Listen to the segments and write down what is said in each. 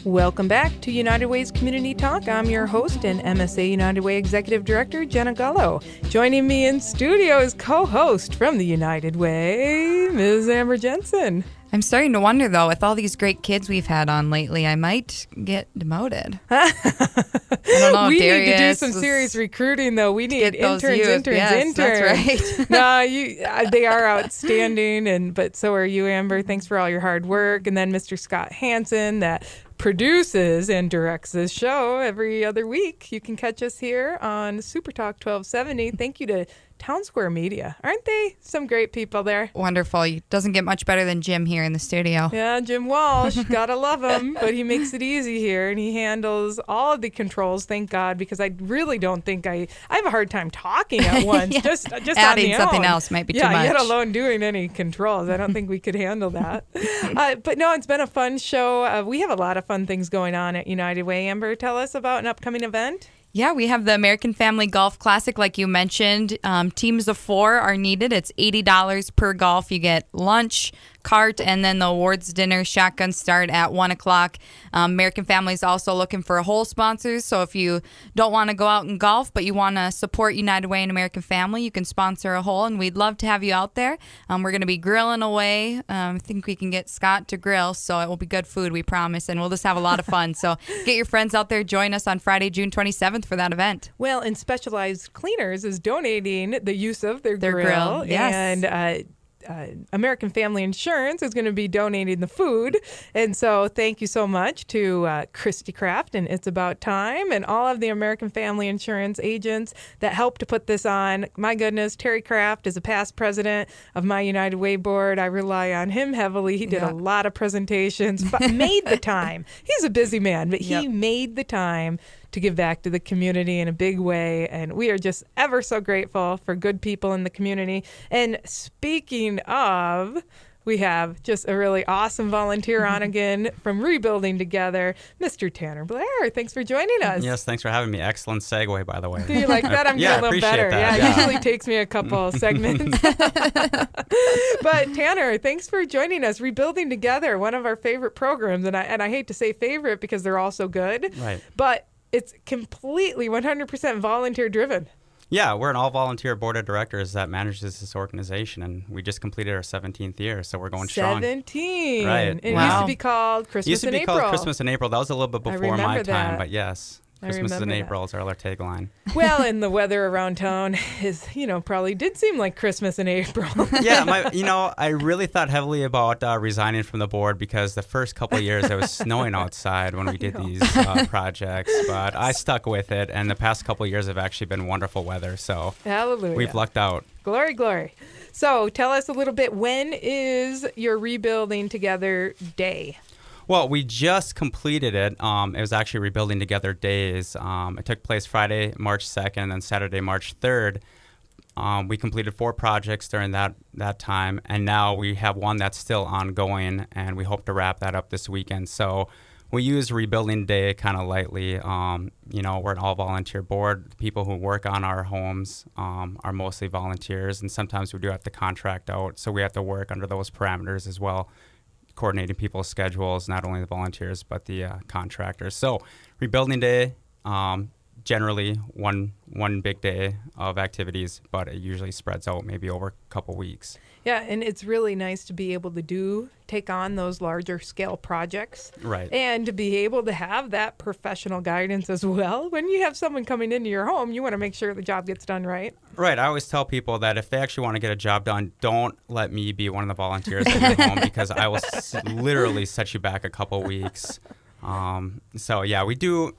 Welcome back to United Way's Community Talk. I'm your host and MSA United Way Executive Director, Jenna Gullo. Joining me in studio is co-host from the United Way, Ms. Amber Jensen. I'm starting to wonder, though, with all these great kids we've had on lately, I might get demoted. I don't know. We Darius need to do some serious recruiting, though. We need interns. Yes, that's right. No, they are outstanding, but so are you, Amber. Thanks for all your hard work. And then Mr. Scott Hansen, that produces and directs this show every other week. You can catch us here on Super Talk 1270. Thank you to Town Square Media. Aren't they some great people there? Wonderful. Doesn't get much better than Jim here in the studio. Yeah, Jim Walsh. Gotta love him. But he makes it easy here, and he handles all of the controls, thank God, because I really don't think I have a hard time talking at once. Yeah. Just adding on the something own. else might be too yeah, much. Yet alone doing any controls. I don't think we could handle that. But no, it's been a fun show. We have a lot of fun things going on at United Way. Amber, tell us about an upcoming event. Yeah, we have the American Family Golf Classic, like you mentioned. Teams of 4 are needed. It's $80 per golf. You get lunch, cart, and then the awards dinner. Shotgun start at 1 o'clock. American Family is also looking for hole sponsors. So if you don't want to go out and golf, but you want to support United Way and American Family, you can sponsor a hole, and we'd love to have you out there. We're going to be grilling away. I think we can get Scott to grill, so it will be good food, we promise, and we'll just have a lot of fun. So get your friends out there. Join us on Friday, June 27th for that event. Well, and Specialized Cleaners is donating the use of their grill. Yes. And American Family Insurance is going to be donating the food. And so thank you so much to Christy Kraft and It's About Time and all of the American Family Insurance agents that helped to put this on. My goodness, Terry Kraft is a past president of my United Way board. I rely on him heavily. He did a lot of presentations, but made the time. He's a busy man, but he made the time to give back to the community in a big way. And we are just ever so grateful for good people in the community. And speaking of, we have just a really awesome volunteer on again from Rebuilding Together, Mr. Tanner Blair. Thanks for joining us. Yes, thanks for having me. Excellent segue, by the way. Do you like that? I'm getting a little better. That. Yeah, it usually takes me a couple segments. But Tanner, thanks for joining us. Rebuilding Together, one of our favorite programs. And I hate to say favorite because they're all so good. Right. But it's completely 100% volunteer driven. Yeah, we're an all-volunteer board of directors that manages this organization, and we just completed our 17th year, so we're going strong. 17. Right. And it used to be called Christmas in April. It used to be called Christmas in April. That was a little bit before my time, but yes. Christmas in April is our tagline. Well, and the weather around town is, probably did seem like Christmas in April. Yeah, I really thought heavily about resigning from the board because the first couple of years it was snowing outside when we did these projects, but I stuck with it, and the past couple of years have actually been wonderful weather, so hallelujah. We've lucked out. Glory, glory. So tell us a little bit, when is your Rebuilding Together Day? Well, we just completed it. It was actually Rebuilding Together Days. It took place Friday, March 2nd, and then Saturday, March 3rd. We completed 4 projects during that time, and now we have one that's still ongoing, and we hope to wrap that up this weekend. So we use Rebuilding Day kind of lightly. We're an all-volunteer board. The people who work on our homes are mostly volunteers, and sometimes we do have to contract out, so we have to work under those parameters as well, coordinating people's schedules, not only the volunteers, but the contractors. So Rebuilding Day, generally one big day of activities, but it usually spreads out maybe over a couple weeks. Yeah, and it's really nice to be able to take on those larger scale projects. Right. And to be able to have that professional guidance as well. When you have someone coming into your home, you want to make sure the job gets done right. Right. I always tell people that if they actually want to get a job done, don't let me be one of the volunteers in your home because I will literally set you back a couple weeks. So yeah, we do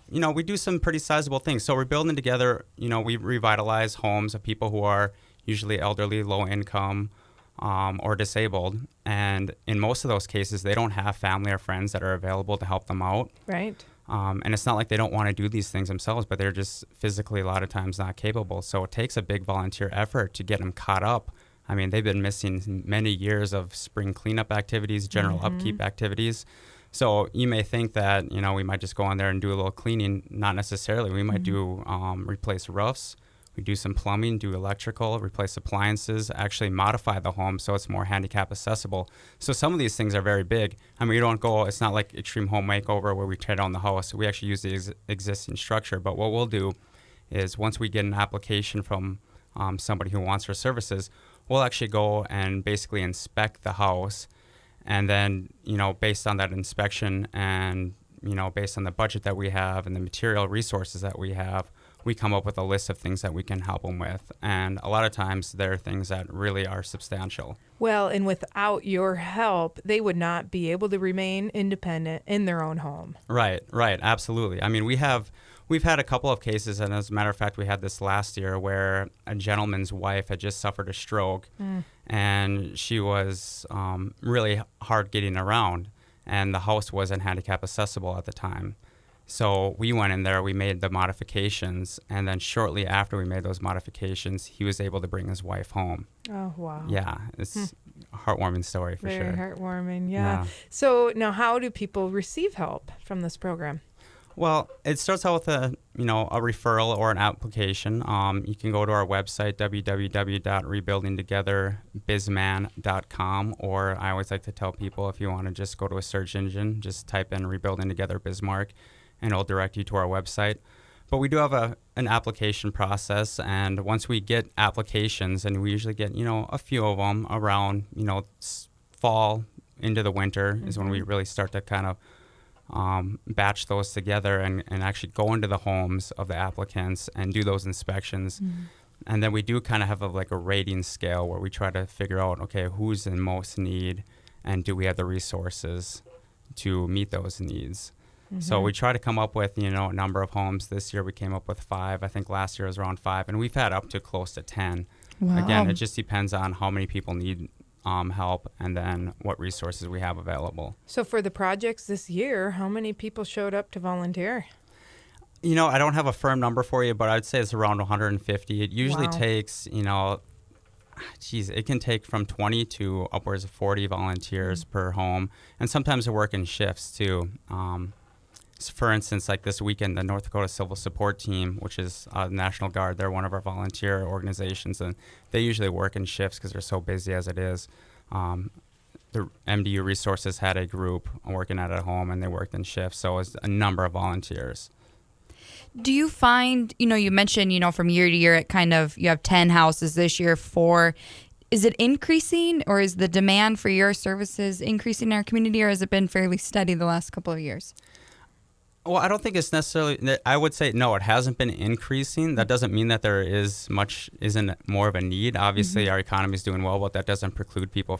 some pretty sizable things. So we're building together, we revitalize homes of people who are usually elderly, low income, or disabled. And in most of those cases, they don't have family or friends that are available to help them out. Right. And it's not like they don't want to do these things themselves, but they're just physically a lot of times not capable. So it takes a big volunteer effort to get them caught up. I mean, they've been missing many years of spring cleanup activities, general upkeep activities. So you may think that, we might just go on there and do a little cleaning. Not necessarily. We might do replace roofs. We do some plumbing, do electrical, replace appliances, actually modify the home so it's more handicap accessible. So some of these things are very big. I mean, it's not like extreme home makeover where we tear down the house. We actually use the existing structure. But what we'll do is once we get an application from somebody who wants our services, we'll actually go and basically inspect the house. And then, based on that inspection and, based on the budget that we have and the material resources that we have, we come up with a list of things that we can help them with. And a lot of times there are things that really are substantial. Well, and without your help, they would not be able to remain independent in their own home. Right, absolutely. I mean, we've had a couple of cases, and as a matter of fact, we had this last year where a gentleman's wife had just suffered a stroke, and she was really hard getting around, and the house wasn't handicap accessible at the time. So we went in there, we made the modifications, and then shortly after we made those modifications, he was able to bring his wife home. Oh, wow. Yeah, it's a heartwarming story for Very sure. heartwarming, yeah. So now how do people receive help from this program? Well, it starts out with a referral or an application. You can go to our website, www.rebuildingtogetherbizman.com, or I always like to tell people if you want to just go to a search engine, just type in Rebuilding Together Bismarck, and it'll direct you to our website. But we do have an application process, and once we get applications, and we usually get, a few of them around, fall into the winter is when we really start to kind of batch those together and actually go into the homes of the applicants and do those inspections. And then we do kind of have a rating scale where we try to figure out, okay, who's in most need and do we have the resources to meet those needs. So we try to come up with, a number of homes. This year we came up with 5. I think last year was around 5, and we've had up to close to 10. Wow. Again, it just depends on how many people need help and then what resources we have available. So for the projects this year, how many people showed up to volunteer? I don't have a firm number for you, but I'd say it's around 150. It usually takes, it can take from 20 to upwards of 40 volunteers per home. And sometimes they work in shifts too. For instance, like this weekend, the North Dakota Civil Support Team, which is National Guard, they're one of our volunteer organizations, and they usually work in shifts because they're so busy as it is. The MDU Resources had a group working at a home, and they worked in shifts, so it's a number of volunteers. Do you find, you mentioned, from year to year, you have 10 houses this year, 4. Is it increasing, or is the demand for your services increasing in our community, or has it been fairly steady the last couple of years? Well, I don't think it's necessarily, I would say, no, it hasn't been increasing. That doesn't mean that there isn't more of a need. Obviously, our economy is doing well, but that doesn't preclude people